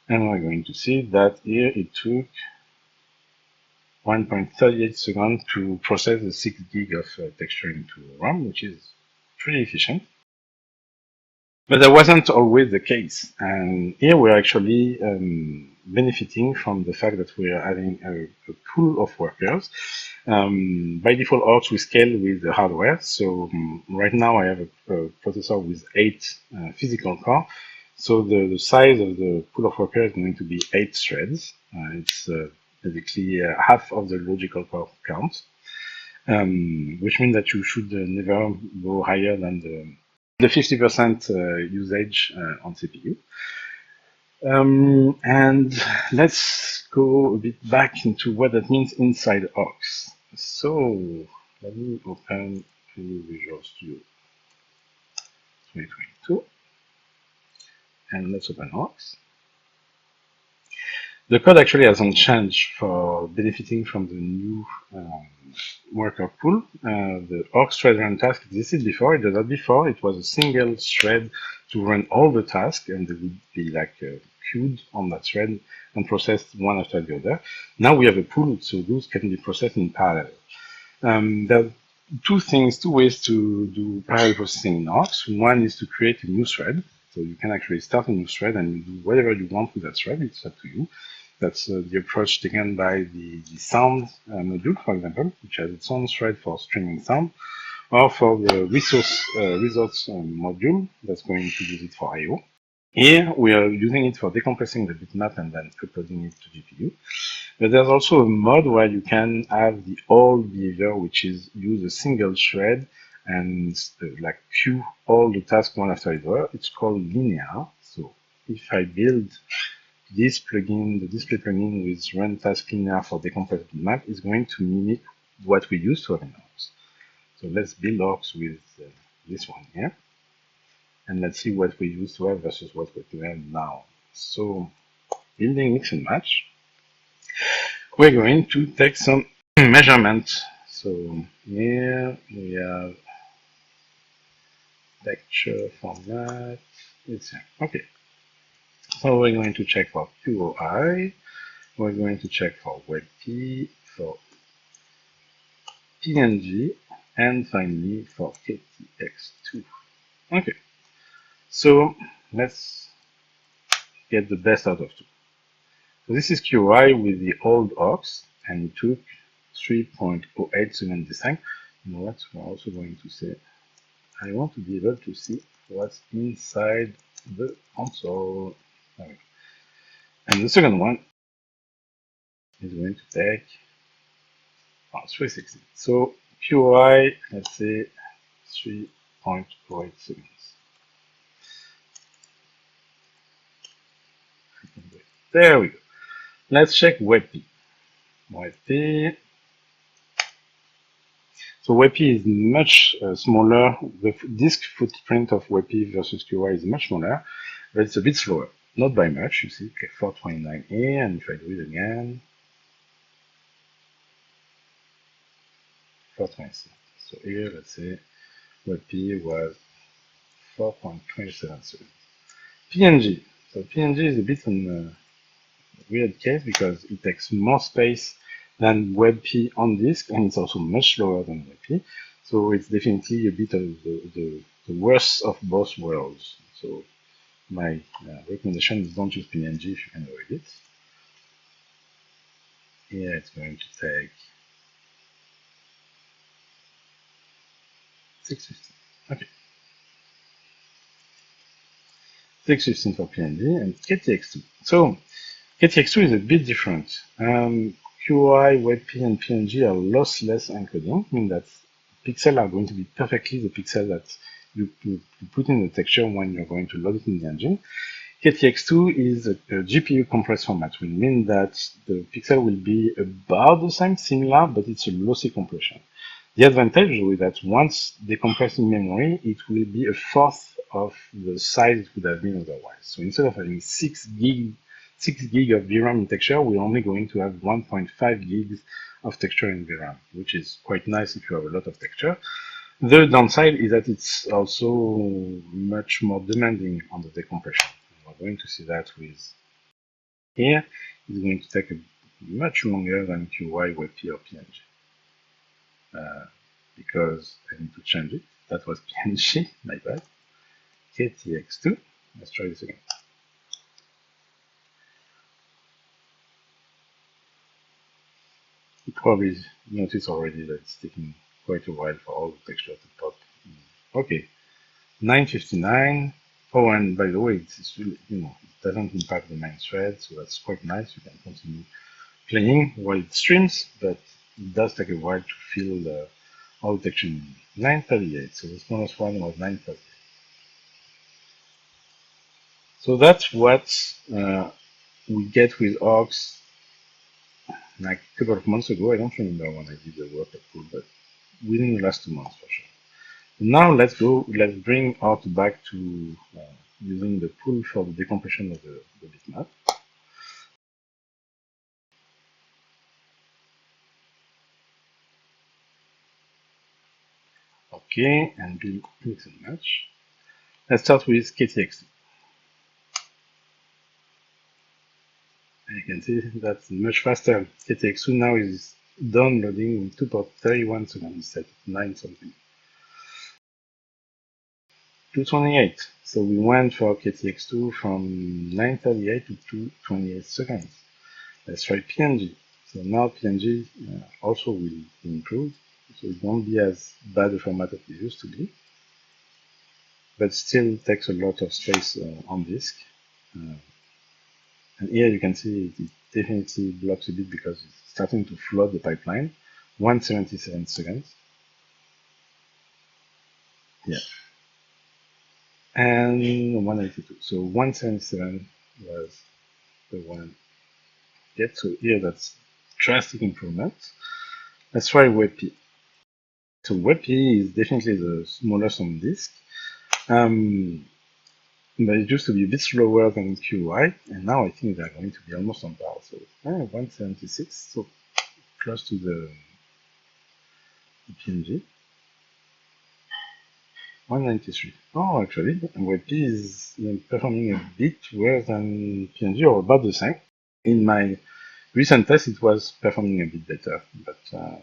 And we're going to see that here it took 1.38 seconds to process the 6 gig of texture into RAM, which is pretty efficient. But that wasn't always the case. And here we're actually benefiting from the fact that we are having a pool of workers. By default, orgs we scale with the hardware. So right now I have a processor with 8 physical core. So the size of the pool of workers is going to be 8 threads. It's basically half of the logical core count, which means that you should never go higher than the 50% usage on CPU. And let's go a bit back into what that means inside aux. So let me open a new Visual Studio 2022, and let's open aux. The code actually hasn't changed for benefiting from the new worker pool. The aux thread run task existed before. It did that before. It was a single thread to run all the tasks, and they would be like queued on that thread and processed one after the other. Now we have a pool, so those can be processed in parallel. There are two ways to do parallel processing in aux. One is to create a new thread. So you can actually start a new thread and do whatever you want with that thread. It's up to you. That's the approach taken by the sound module, for example, which has its own thread for streaming sound, or for the results module that's going to use it for I/O. Here we are using it for decompressing the bitmap and then uploading it to GPU. But there's also a mode where you can have the old behavior, which is use a single thread and like queue all the tasks one after the other. It's called linear. So if I build this plugin, the display plugin with run task linear for decompressed map, is going to mimic what we use to have in Orcs. So let's build Orcs with this one here, and let's see what we used to have versus what we have now. So building mix and match, we're going to take some measurements. So here we have texture format. It's okay. So we're going to check for QOI. We're going to check for WebP, for PNG, and finally for KTX2. Okay. So let's get the best out of two. So this is QI with the old Orcs, and it took 3.08 seconds this time. You know what? We're also going to say, I want to be able to see what's inside the console. There we go. And the second one is going to take 360. So QI, let's say 3.08 seconds. There we go. Let's check WebP. WebP. So WebP is much smaller. The disk footprint of WebP versus QI is much smaller, but it's a bit slower. Not by much, you see, okay, 429A, and if I do it again, 427. So here, let's say WebP was 4.27 seconds. PNG. So PNG is a bit on weird case because it takes more space than WebP on disk, and it's also much slower than WebP. So it's definitely a bit of the worst of both worlds. So my recommendation is don't use PNG if you can avoid it. Here it's going to take 615. Okay. 615 for PNG and KTX2. So KTX2 is a bit different. QI, WebP, and PNG are lossless encoding, meaning that pixels are going to be perfectly the pixel that you put in the texture when you're going to load it in the engine. KTX2 is a GPU compressed format, which means that the pixel will be about the same, similar, but it's a lossy compression. The advantage is that once decompressed in memory, it will be a fourth of the size it would have been otherwise. So instead of having 6 gig of VRAM in texture, we're only going to have 1.5 gigs of texture in VRAM, which is quite nice if you have a lot of texture. The downside is that it's also much more demanding on the decompression. We're going to see that with here. It's going to take much longer than QY, WebP, or PNG. Because I need to change it. That was PNG, my bad. KTX2. Let's try this again. You probably noticed already that it's taking quite a while for all the texture to pop. Okay, 959. Oh, and by the way, it's really, it doesn't impact the main thread, so that's quite nice. You can continue playing while it streams, but it does take a while to fill all the texture. 938. So the smallest one was 938. So that's what we get with Orcs like a couple of months ago. I don't remember when I did the work at Pool, but within the last 2 months for sure. Now let's bring Art back to using the Pool for the decompression of the bitmap. Okay, and build mix and match. Let's start with KTX. You can see that's much faster. KTX2 now is downloading in 2.31 seconds instead of 9 something. 228. So we went for KTX2 from 938 to 228 seconds. Let's try PNG. So now PNG also will improve. So it won't be as bad a format as it used to be, but still takes a lot of space on disk. And here you can see it definitely blocks a bit because it's starting to flood the pipeline. 177 seconds. Yeah. And 192. So 177 was the one. Yeah, so here that's drastic improvement. Let's try WebP. So WebP is definitely the smallest on disk. But it used to be a bit slower than QI, and now I think they're going to be almost on par. So 176, so close to the PNG. 193. Oh, actually, WebP is performing a bit worse than PNG, or about the same. In my recent test, it was performing a bit better, but yeah,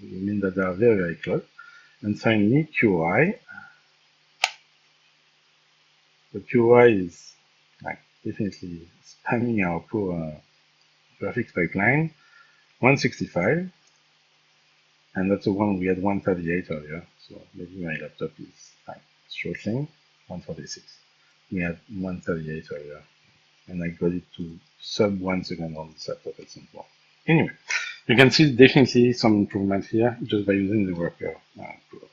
it means that they are very, very close. And finally, QI. The QI is like definitely spamming our poor graphics pipeline. 165, and that's the one we had 138 earlier. So maybe my laptop is like throttling. 146. We had 138 earlier, and I got it to sub 1 second on this laptop at some point. Anyway, you can see definitely some improvement here just by using the worker pool.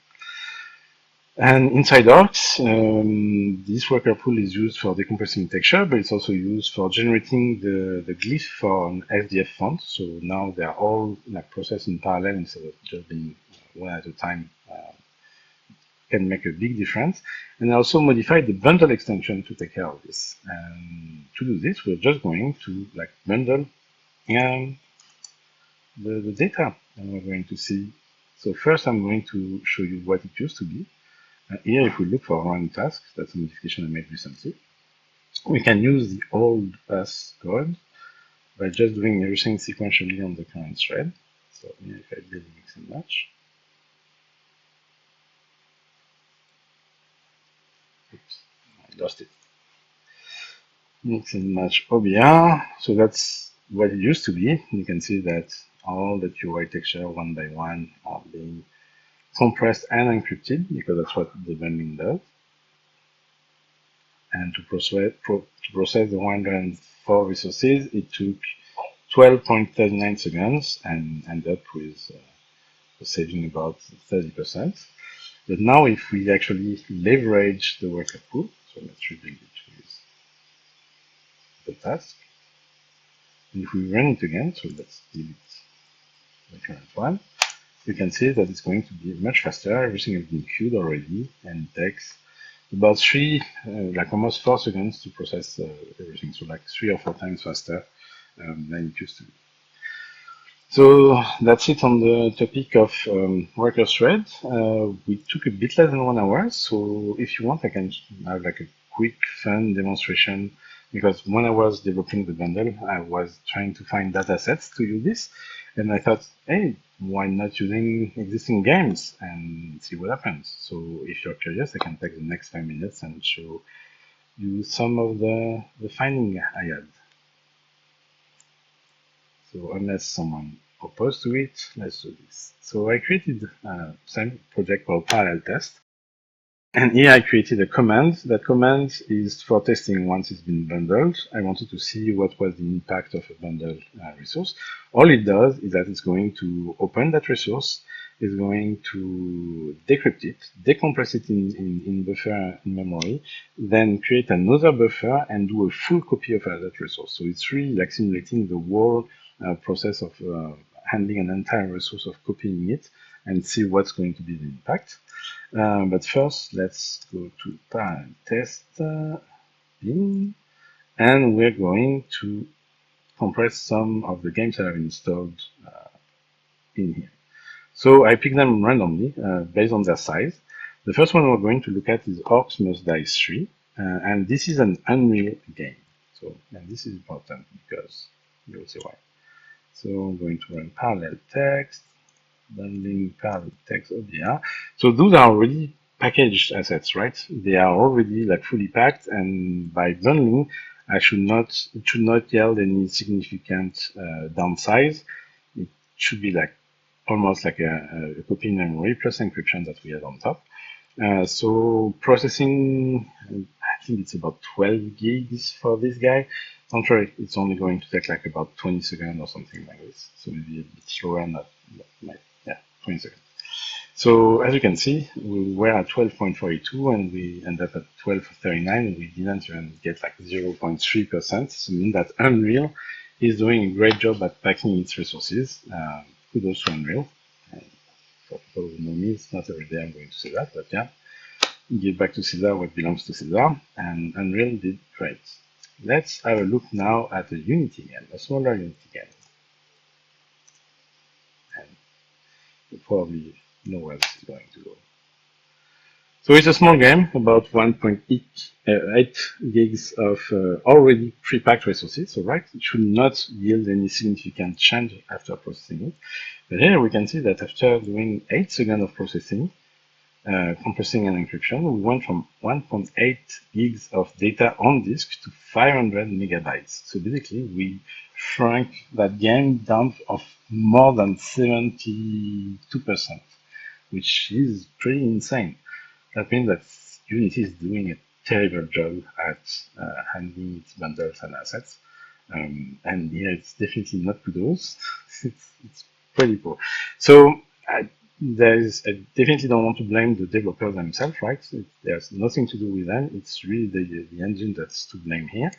And inside Arcs, this worker pool is used for decompressing texture, but it's also used for generating the glyph for an SDF font. So now they are all like processed in parallel instead of just being one at a time. Can make a big difference. And I also modified the bundle extension to take care of this. And to do this, we're just going to like bundle the data, and we're going to see. So first, I'm going to show you what it used to be. Here, if we look for run task, that's a modification I made recently, we can use the old pass code by just doing everything sequentially on the current thread. So here, if I build mix and match, oops, I lost it. Mix and match OBR. So that's what it used to be. You can see that all the QI texture one by one are being compressed and encrypted because that's what the bundling does. And to process the 104 resources, it took 12.39 seconds and ended up with saving about 30%. But now if we actually leverage the worker pool, so let's rebuild it with the task. And if we run it again, so let's delete the current one, you can see that it's going to be much faster. Everything has been queued already, and it takes about like almost 4 seconds to process everything. So like 3 or 4 times faster than it used to be. So that's it on the topic of worker thread. We took a bit less than 1 hour. So if you want, I can have like a quick fun demonstration, because when I was developing the bundle, I was trying to find data sets to use this. And I thought, hey, why not using existing games and see what happens? So if you're curious, I can take the next 5 minutes and show you some of the finding I had. So unless someone opposed to it, let's do this. So I created a same project called parallel test. And here I created a command. That command is for testing once it's been bundled. I wanted to see what was the impact of a bundled resource. All it does is that it's going to open that resource, is going to decrypt it, decompress it in buffer in memory, then create another buffer and do a full copy of that resource. So it's really like simulating the whole process of handling an entire resource, of copying it, and see what's going to be the impact. But first, let's go to parallel test bin, and we're going to compress some of the games that I've installed in here. So I pick them randomly based on their size. The first one we're going to look at is Orcs Must Die 3, and this is an Unreal game. So, and this is important because you'll see why. So I'm going to run parallel text, bundling parallel text OBR. So those are already packaged assets, right? They are already like fully packed, and by bundling, it should not yield any significant downsize. It should be like almost like a copy in memory plus encryption that we had on top. So processing, I think it's about 12 gigs for this guy. Don't worry, it's only going to take like about 20 seconds or something like this. So maybe a bit slower, not 20 seconds. So as you can see, we were at 12.42 and we ended up at 12.39. We didn't even get like 0.3%. So it means that Unreal is doing a great job at packing its resources. Kudos to Unreal. And for people who know me, it's not every day I'm going to say that, but yeah, give back to Caesar what belongs to Caesar, and Unreal did great. Let's have a look now at a Unity game, a smaller Unity game. And you probably know where this is going to go. So it's a small game, about 1.8 gigs of already pre-packed resources. So right, it should not yield any significant change after processing it. But here we can see that after doing 8 seconds of processing, compressing and encryption, we went from 1.8 gigs of data on disk to 500 megabytes. So basically, we shrunk that game down of more than 72%, which is pretty insane. That means that Unity is doing a terrible job at handling its bundles and assets. And here it's definitely not kudos. It's pretty poor. So I definitely don't want to blame the developers themselves, right? There's nothing to do with them. It's really the engine that's to blame here.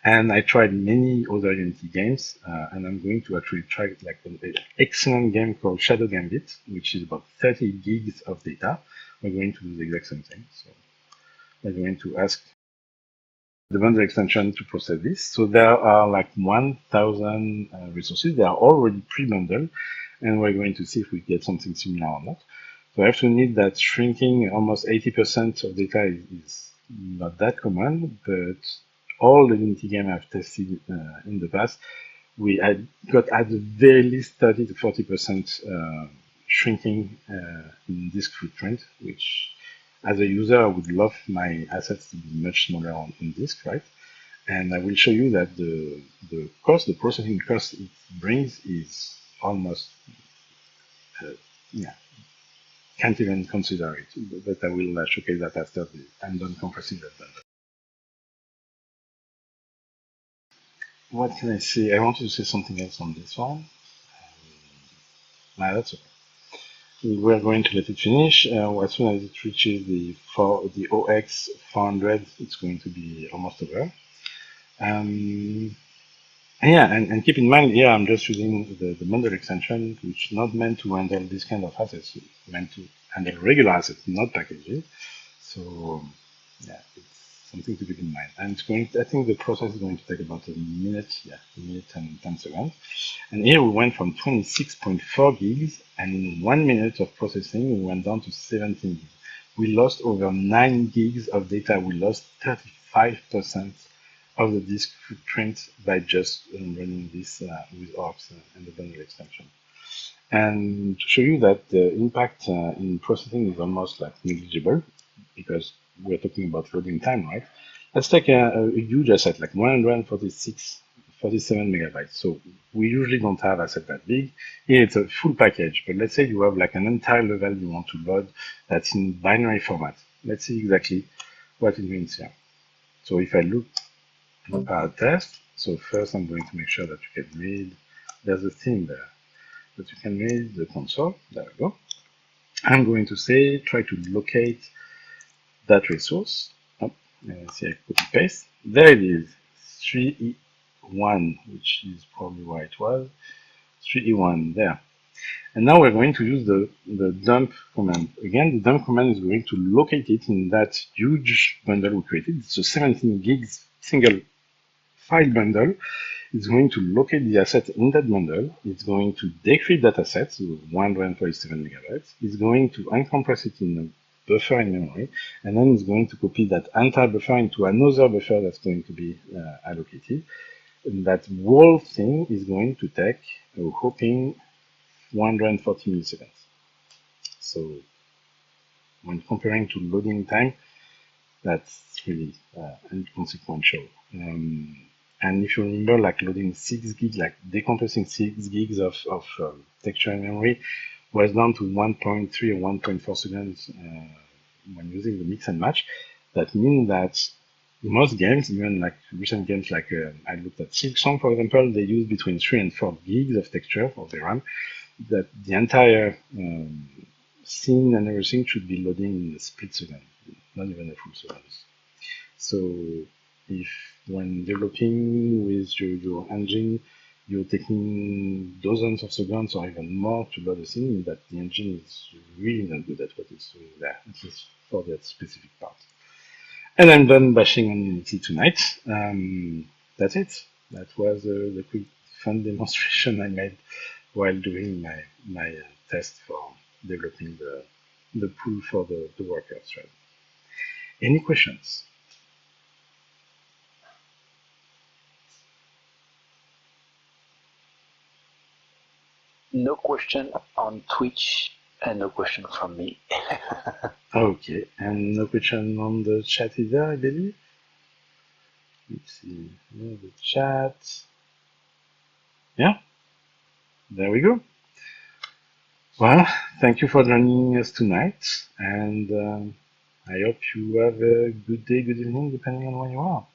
And I tried many other Unity games, and I'm going to actually try like an excellent game called Shadow Gambit, which is about 30 gigs of data. We're going to do the exact same thing. So we're going to ask the bundle extension to process this. So there are like 1,000 resources. They are already pre-bundled, and we're going to see if we get something similar or not. So I have to admit that shrinking almost 80% of data is not that common, but all the Unity games I've tested in the past, we had got at the very least 30 to 40% shrinking in disk footprint, which as a user, I would love my assets to be much smaller on disk, right? And I will show you that the cost, the processing cost it brings is almost, yeah, can't even consider it. But I will showcase that after I'm done compressing that bundle. What can I say? I wanted to say something else on this one. Nah, that's okay. We're going to let it finish. As soon as it reaches the OX 400, it's going to be almost over. Yeah, and keep in mind, yeah, I'm just using the bundle extension, which is not meant to handle this kind of assets. It's meant to handle regular assets, not packages. So, yeah, it's something to keep in mind. And it's going I think the process is going to take about a minute, a minute and 10 seconds. And here we went from 26.4 gigs, and in 1 minute of processing, we went down to 17 gigs. We lost over 9 gigs of data. We lost 35% of the disk footprint by just running this with ORCs and the bundle extension. And to show you that the impact in processing is almost like negligible, because we're talking about loading time, right? Let's take a huge asset like 147 megabytes. So we usually don't have asset that big. Here it's a full package, but let's say you have like an entire level you want to load that's in binary format. Let's see exactly what it means here. So if I look test. So first I'm going to make sure that you can read, there's a theme there, that you can read the console, there we go. I'm going to say, try to locate that resource. Oh, see, I copy paste. There it is, 3E1, which is probably where it was, 3E1 there. And now we're going to use the dump command. Again, the dump command is going to locate it in that huge bundle we created. It's a 17 gigs single file bundle. It's going to locate the asset in that bundle. It's going to decrypt that asset, so 147 megabytes. It's going to uncompress it in a buffer in memory, and then it's going to copy that entire buffer into another buffer that's going to be allocated. And that whole thing is going to take a whopping 140 milliseconds. So when comparing to loading time, that's really inconsequential. And if you remember, like loading 6 gigs, like decompressing 6 gigs of texture and memory was down to 1.3 or 1.4 seconds when using the mix and match. That means that most games, even like recent games like I looked at Silksong, for example, they use between 3 and 4 gigs of texture for the RAM. That the entire scene and everything should be loading in a split second, not even a full second. So if when developing with your engine, you're taking dozens of seconds or even more to load a scene, that the engine is really not good at what it's doing there, at least for that specific part. And I'm done bashing on Unity tonight. That's it. That was the quick fun demonstration I made while doing my test for developing the pool for the worker thread. Any questions? No question on Twitch and no question from me. Okay, and no question on the chat either, I believe. Let's see, the chat. Yeah, there we go. Well, thank you for joining us tonight, and I hope you have a good day, good evening, depending on where you are.